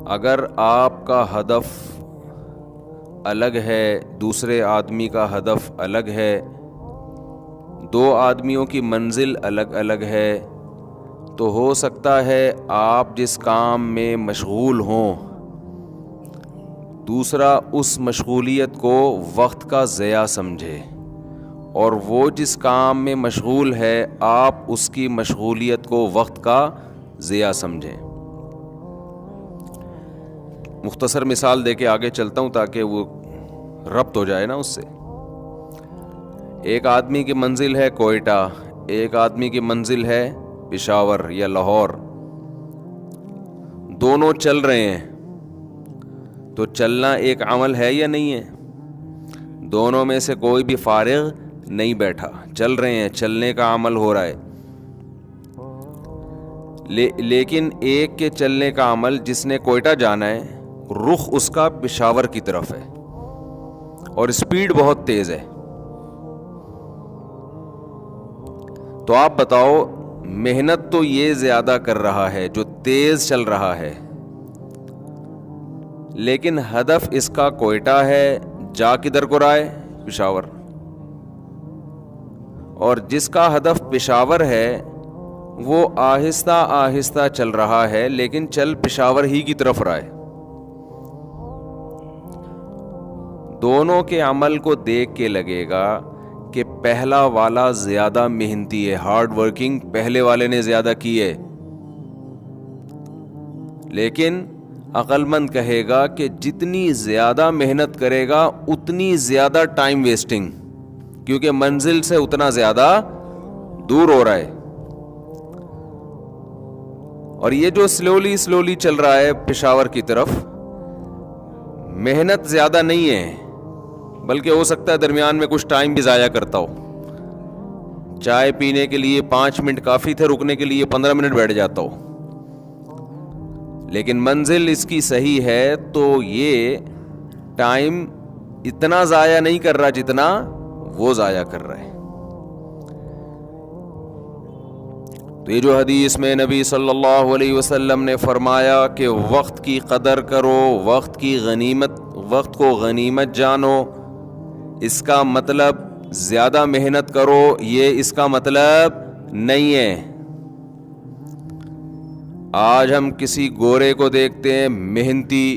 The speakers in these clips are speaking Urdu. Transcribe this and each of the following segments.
اگر آپ کا ہدف الگ ہے، دوسرے آدمی کا ہدف الگ ہے، دو آدمیوں کی منزل الگ الگ ہے، تو ہو سکتا ہے آپ جس کام میں مشغول ہوں، دوسرا اس مشغولیت کو وقت کا ضیاع سمجھے، اور وہ جس کام میں مشغول ہے آپ اس کی مشغولیت کو وقت کا ضیاع سمجھیں۔ مختصر مثال دے کے آگے چلتا ہوں تاکہ وہ ربط ہو جائے نا اس سے۔ ایک آدمی کی منزل ہے کوئٹہ، ایک آدمی کی منزل ہے پشاور یا لاہور، دونوں چل رہے ہیں، تو چلنا ایک عمل ہے یا نہیں ہے؟ دونوں میں سے کوئی بھی فارغ نہیں بیٹھا، چل رہے ہیں، چلنے کا عمل ہو رہا ہے، لیکن ایک کے چلنے کا عمل، جس نے کوئٹہ جانا ہے، رخ اس کا پشاور کی طرف ہے اور سپیڈ بہت تیز ہے، تو آپ بتاؤ محنت تو یہ زیادہ کر رہا ہے جو تیز چل رہا ہے، لیکن ہدف اس کا کوئٹہ ہے، جا کدھر کو رہا ہے؟ پشاور۔ اور جس کا ہدف پشاور ہے وہ آہستہ آہستہ چل رہا ہے، لیکن چل پشاور ہی کی طرف رہا ہے۔ دونوں کے عمل کو دیکھ کے لگے گا کہ پہلا والا زیادہ محنتی ہے، ہارڈ ورکنگ پہلے والے نے زیادہ کی ہے، لیکن عقل مند کہے گا کہ جتنی زیادہ محنت کرے گا اتنی زیادہ ٹائم ویسٹنگ، کیونکہ منزل سے اتنا زیادہ دور ہو رہا ہے۔ اور یہ جو سلولی چل رہا ہے پشاور کی طرف، محنت زیادہ نہیں ہے، بلکہ ہو سکتا ہے درمیان میں کچھ ٹائم بھی ضائع کرتا ہو، چائے پینے کے لیے 5 منٹ کافی تھے، رکنے کے لیے 15 منٹ بیٹھ جاتا ہو، لیکن منزل اس کی صحیح ہے تو یہ ٹائم اتنا ضائع نہیں کر رہا جتنا وہ ضائع کر رہا ہے۔ تو یہ جو حدیث میں نبی صلی اللہ علیہ وسلم نے فرمایا کہ وقت کی قدر کرو، وقت کو غنیمت جانو، اس کا مطلب زیادہ محنت کرو، یہ اس کا مطلب نہیں ہے۔ آج ہم کسی گورے کو دیکھتے ہیں محنتی،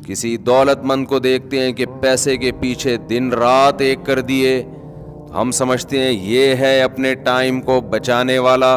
کسی دولت مند کو دیکھتے ہیں کہ پیسے کے پیچھے دن رات ایک کر دیے، ہم سمجھتے ہیں یہ ہے اپنے ٹائم کو بچانے والا،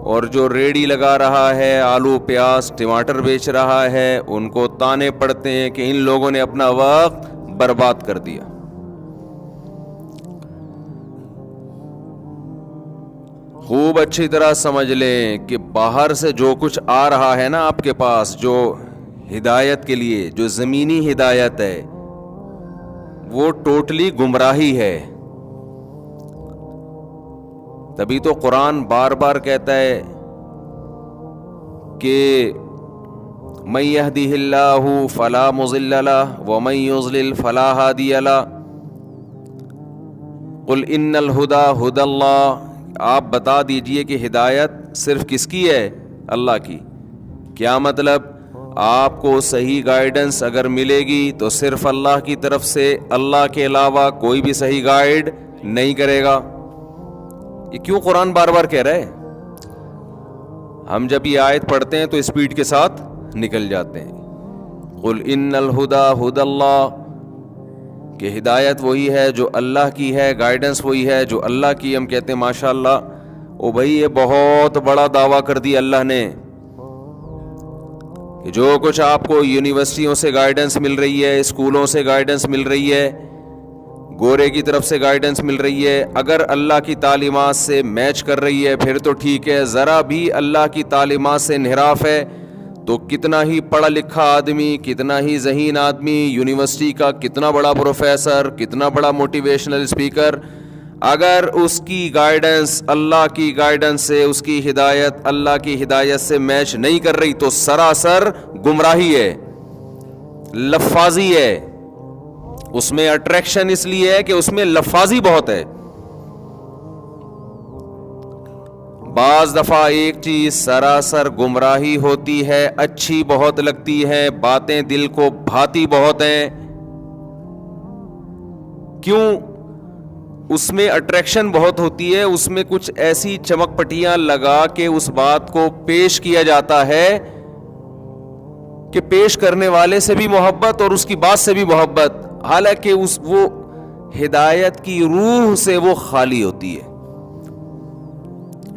اور جو ریڑھی لگا رہا ہے، آلو پیاز ٹماٹر بیچ رہا ہے، ان کو تانے پڑتے ہیں کہ ان لوگوں نے اپنا وقت برباد کر دیا۔ خوب اچھی طرح سمجھ لیں کہ باہر سے جو کچھ آ رہا ہے نا آپ کے پاس، جو ہدایت کے لیے جو زمینی ہدایت ہے، وہ ٹوٹلی گمراہی ہے۔ تبھی تو قرآن بار بار کہتا ہے کہ من يهده الله فلا مضل له ومن يضلل فلا هادي له قل ان الهدى هدى الله، آپ بتا دیجئے کہ ہدایت صرف کس کی ہے؟ اللہ کی۔ کیا مطلب؟ آپ کو صحیح گائیڈنس اگر ملے گی تو صرف اللہ کی طرف سے، اللہ کے علاوہ کوئی بھی صحیح گائیڈ نہیں کرے گا۔ یہ کیوں قرآن بار بار کہہ رہا ہے؟ ہم جب یہ آیت پڑھتے ہیں تو اسپیڈ کے ساتھ نکل جاتے ہیں۔ قل ان الہدی ہدی اللہ، کہ ہدایت وہی ہے جو اللہ کی ہے، گائیڈنس وہی ہے جو اللہ کی۔ ہم کہتے ہیں ماشاءاللہ، او بھائی یہ بہت بڑا دعویٰ کر دیا اللہ نے کہ جو کچھ آپ کو یونیورسٹیوں سے گائیڈنس مل رہی ہے، اسکولوں سے گائیڈنس مل رہی ہے، گورے کی طرف سے گائیڈنس مل رہی ہے، اگر اللہ کی تعلیمات سے میچ کر رہی ہے پھر تو ٹھیک ہے، ذرا بھی اللہ کی تعلیمات سے انحراف ہے تو کتنا ہی پڑھا لکھا آدمی، کتنا ہی ذہین آدمی، یونیورسٹی کا کتنا بڑا پروفیسر، کتنا بڑا موٹیویشنل اسپیکر، اگر اس کی گائیڈنس اللہ کی گائیڈنس سے، اس کی ہدایت اللہ کی ہدایت سے میچ نہیں کر رہی تو سراسر گمراہی ہے، لفاظی ہے۔ اس میں اٹریکشن اس لیے ہے کہ اس میں لفاظی بہت ہے۔ بعض دفعہ ایک چیز سراسر گمراہی ہوتی ہے، اچھی بہت لگتی ہے، باتیں دل کو بھاتی بہت ہیں، کیوں؟ اس میں اٹریکشن بہت ہوتی ہے، اس میں کچھ ایسی چمک پٹیاں لگا کے اس بات کو پیش کیا جاتا ہے کہ پیش کرنے والے سے بھی محبت اور اس کی بات سے بھی محبت، حالانکہ وہ ہدایت کی روح سے وہ خالی ہوتی ہے۔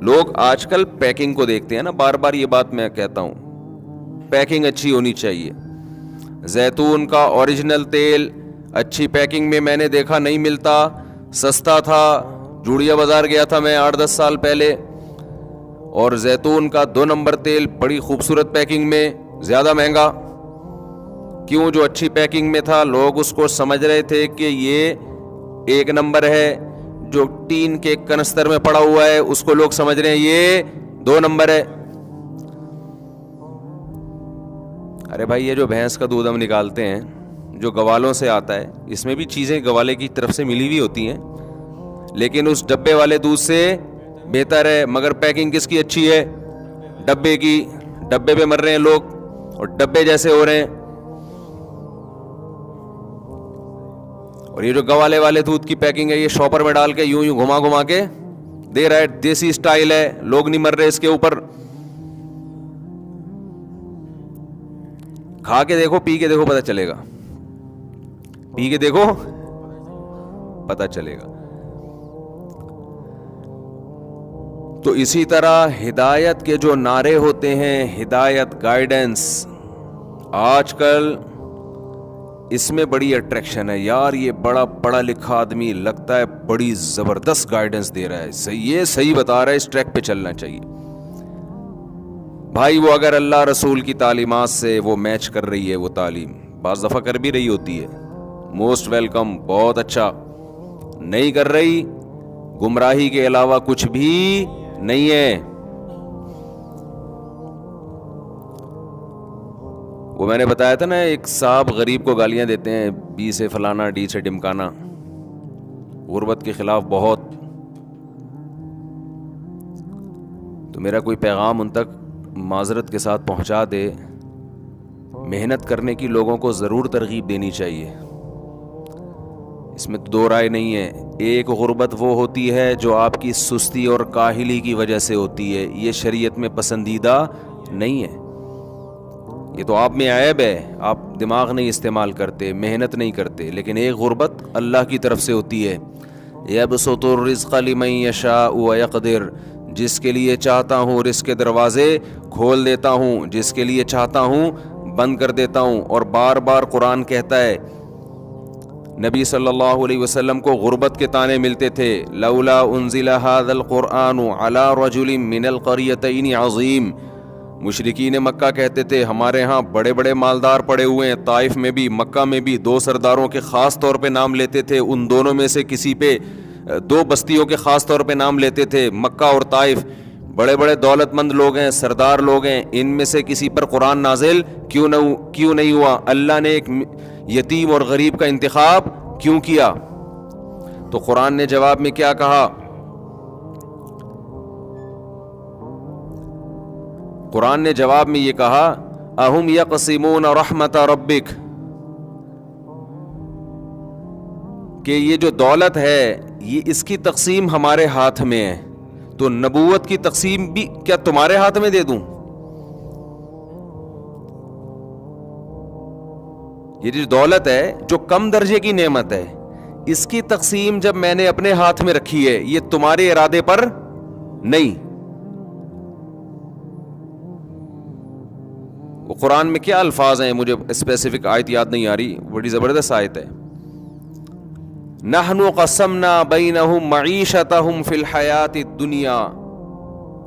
لوگ آج کل پیکنگ کو دیکھتے ہیں نا، بار بار یہ بات میں کہتا ہوں، پیکنگ اچھی ہونی چاہیے۔ زیتون کا اوریجنل تیل اچھی پیکنگ میں نے دیکھا نہیں ملتا، سستا تھا، جوڑیا بازار گیا تھا میں 8-10 سال پہلے، اور زیتون کا 2 نمبر تیل بڑی خوبصورت پیکنگ میں زیادہ مہنگا۔ کیوں؟ جو اچھی پیکنگ میں تھا لوگ اس کو سمجھ رہے تھے کہ یہ 1 نمبر ہے، جو ٹین کے کنستر میں پڑا ہوا ہے اس کو لوگ سمجھ رہے ہیں یہ 2 نمبر ہے۔ ارے بھائی، یہ جو بھینس کا دودھ ہم نکالتے ہیں جو گوالوں سے آتا ہے، اس میں بھی چیزیں گوالے کی طرف سے ملی ہوئی ہوتی ہیں، لیکن اس ڈبے والے دودھ سے بہتر ہے۔ مگر پیکنگ کس کی اچھی ہے؟ ڈبے کی۔ ڈبے پہ مر رہے ہیں لوگ اور ڈبے جیسے ہو رہے ہیں۔ اور یہ جو گوالے والے دودھ کی پیکنگ ہے، یہ شاپر میں ڈال کے یوں گھما گھما کے دے رہا ہے، دیسی سٹائل ہے، لوگ نہیں مر رہے اس کے اوپر۔ کھا کے دیکھو، پی کے دیکھو، پتہ چلے گا، پی کے دیکھو پتہ چلے گا۔ تو اسی طرح ہدایت کے جو نعرے ہوتے ہیں، ہدایت، گائیڈنس، آج کل اس میں بڑی اٹریکشن ہے، یار یہ بڑا پڑھا لکھا آدمی لگتا ہے بڑی زبردست گائیڈنس دے رہا ہے، یہ صحیح بتا رہا ہے، اس ٹریک پہ چلنا چاہیے۔ بھائی وہ اگر اللہ رسول کی تعلیمات سے وہ میچ کر رہی ہے، وہ تعلیم بعض دفعہ کر بھی رہی ہوتی ہے، موسٹ ویلکم، بہت اچھا۔ نہیں کر رہی، گمراہی کے علاوہ کچھ بھی نہیں ہے۔ وہ میں نے بتایا تھا نا، ایک صاحب غریب کو گالیاں دیتے ہیں، بی سے فلانا، ڈی سے ڈمکانا، غربت کے خلاف بہت۔ تو میرا کوئی پیغام ان تک معذرت کے ساتھ پہنچا دے، محنت کرنے کی لوگوں کو ضرور ترغیب دینی چاہیے، اس میں تو 2 رائے نہیں ہے۔ ایک غربت وہ ہوتی ہے جو آپ کی سستی اور کاہلی کی وجہ سے ہوتی ہے، یہ شریعت میں پسندیدہ نہیں ہے، یہ تو آپ میں عیب ہے، آپ دماغ نہیں استعمال کرتے، محنت نہیں کرتے۔ لیکن ایک غربت اللہ کی طرف سے ہوتی ہے، یبسط الرزق لمن یشاء ویقدر، جس کے لیے چاہتا ہوں رزق کے دروازے کھول دیتا ہوں، جس کے لیے چاہتا ہوں بند کر دیتا ہوں۔ اور بار بار قرآن کہتا ہے، نبی صلی اللہ علیہ وسلم کو غربت کے طعنے ملتے تھے، لولا انزل هذا القرآن على رجل من القريتين عظیم۔ مشرکین مکہ کہتے تھے ہمارے ہاں بڑے بڑے مالدار پڑے ہوئے ہیں، طائف میں بھی مکہ میں بھی 2 سرداروں کے خاص طور پہ نام لیتے تھے، ان دونوں میں سے کسی پہ 2 بستیوں کے خاص طور پہ نام لیتے تھے، مکہ اور طائف، بڑے بڑے دولت مند لوگ ہیں، سردار لوگ ہیں، ان میں سے کسی پر قرآن نازل کیوں نہیں ہوا؟ اللہ نے ایک یتیم اور غریب کا انتخاب کیوں کیا؟ تو قرآن نے جواب میں کیا کہا؟ قرآن نے جواب میں یہ کہا، اہم یقسمون رحمت ربک، کہ یہ جو دولت ہے یہ اس کی تقسیم ہمارے ہاتھ میں ہے، تو نبوت کی تقسیم بھی کیا تمہارے ہاتھ میں دے دوں؟ یہ جو دولت ہے، جو کم درجے کی نعمت ہے، اس کی تقسیم جب میں نے اپنے ہاتھ میں رکھی ہے، یہ تمہارے ارادے پر نہیں۔ وہ قرآن میں کیا الفاظ ہیں، مجھے اسپیسیفک آیت یاد نہیں آ رہی، بڑی زبردست آیت ہے، نحن قسمنا بینہم معیشتہم فی الحیات الدنیا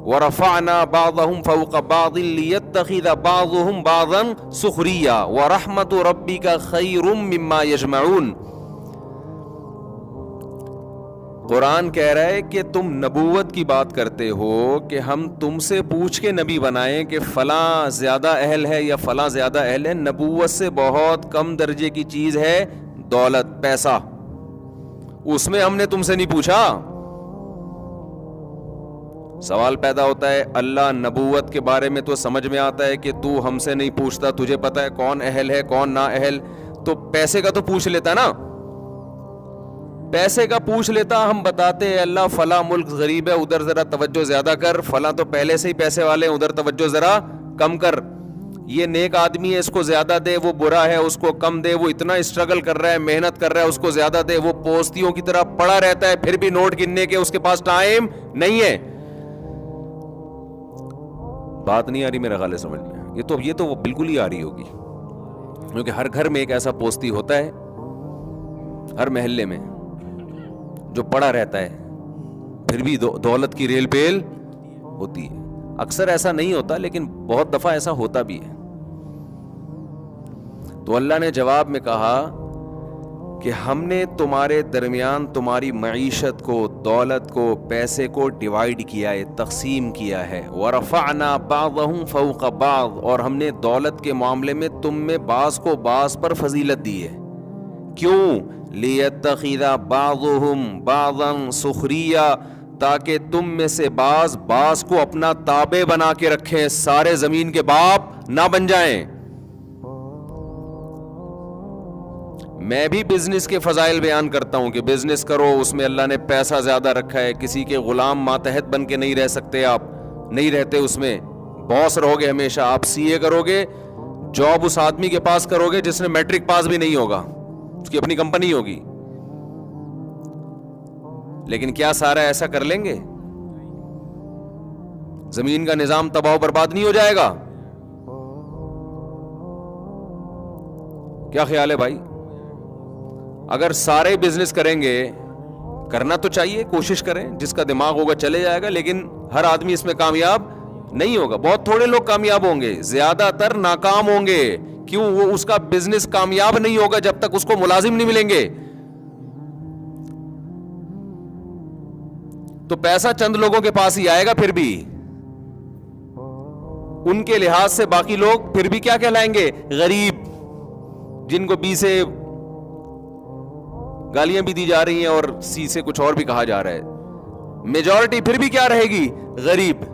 ورفعنا بعضهم فوق بعض لیتخذ بعضهم بعضا سخریا ورحمت ربک خیر مما یجمعون۔ قرآن کہہ رہا ہے کہ تم نبوت کی بات کرتے ہو کہ ہم تم سے پوچھ کے نبی بنائیں کہ فلاں زیادہ اہل ہے یا فلاں زیادہ اہل ہے۔ نبوت سے بہت کم درجے کی چیز ہے دولت، پیسہ، اس میں ہم نے تم سے نہیں پوچھا۔ سوال پیدا ہوتا ہے اللہ نبوت کے بارے میں تو سمجھ میں آتا ہے کہ تو ہم سے نہیں پوچھتا, تجھے پتا ہے کون اہل ہے کون نا اہل, تو پیسے کا تو پوچھ لیتا نا, پیسے کا پوچھ لیتا. ہم بتاتے ہیں اللہ فلاں ملک غریب ہے ادھر ذرا توجہ زیادہ کر, فلاں تو پہلے سے ہی پیسے والے ہیں ادھر توجہ ذرا کم کر, یہ نیک آدمی ہے اس کو زیادہ دے, وہ برا ہے اس کو کم دے, وہ اتنا اسٹرگل کر رہا ہے محنت کر رہا ہے اس کو زیادہ دے, وہ پوستیوں کی طرح پڑا رہتا ہے پھر بھی نوٹ گننے کے اس کے پاس ٹائم نہیں ہے. بات نہیں آ رہی میرا خیال ہے سمجھ میں, یہ تو وہ بالکل ہی آ رہی ہوگی, کیونکہ ہر گھر میں ایک ایسا پوستی ہوتا ہے ہر محلے میں جو پڑا رہتا ہے پھر بھی دولت کی ریل پیل ہوتی ہے. اکثر ایسا نہیں ہوتا لیکن بہت دفعہ ایسا ہوتا بھی ہے. تو اللہ نے جواب میں کہا کہ ہم نے تمہارے درمیان تمہاری معیشت کو, دولت کو, پیسے کو ڈیوائیڈ کیا ہے, تقسیم کیا ہے. وَرَفَعْنَا بَعْضَهُمْ فَوْقَ بَعْضٍ, اور ہم نے دولت کے معاملے میں تم میں بعض کو بعض پر فضیلت دی ہے. کیوں؟ لِيَتَّخِذَ بَعْضُهُمْ بَعْضًا سُخْرِيًّا, تاکہ تم میں سے بعض کو اپنا تابع بنا کے رکھیں, سارے زمین کے باپ نہ بن جائیں. میں بھی بزنس کے فضائل بیان کرتا ہوں کہ بزنس کرو, اس میں اللہ نے پیسہ زیادہ رکھا ہے, کسی کے غلام ماتحت بن کے نہیں رہ سکتے, آپ نہیں رہتے اس میں, باس رہو گے ہمیشہ. آپ سی اے کرو گے, جاب اس آدمی کے پاس کرو گے جس نے میٹرک پاس بھی نہیں ہوگا, اس کی اپنی کمپنی ہوگی. لیکن کیا سارا ایسا کر لیں گے؟ زمین کا نظام تباہ و برباد نہیں ہو جائے گا؟ کیا خیال ہے بھائی؟ اگر سارے بزنس کریں گے, کرنا تو چاہیے, کوشش کریں, جس کا دماغ ہوگا چلے جائے گا, لیکن ہر آدمی اس میں کامیاب نہیں ہوگا. بہت تھوڑے لوگ کامیاب ہوں گے, زیادہ تر ناکام ہوں گے. کیوں؟ وہ اس کا بزنس کامیاب نہیں ہوگا جب تک اس کو ملازم نہیں ملیں گے. تو پیسہ چند لوگوں کے پاس ہی آئے گا, پھر بھی ان کے لحاظ سے باقی لوگ پھر بھی کیا کہلائیں گے؟ غریب, جن کو بی سے گالیاں بھی دی جا رہی ہیں اور سی سے کچھ اور بھی کہا جا رہا ہے. میجورٹی پھر بھی کیا رہے گی؟ غریب.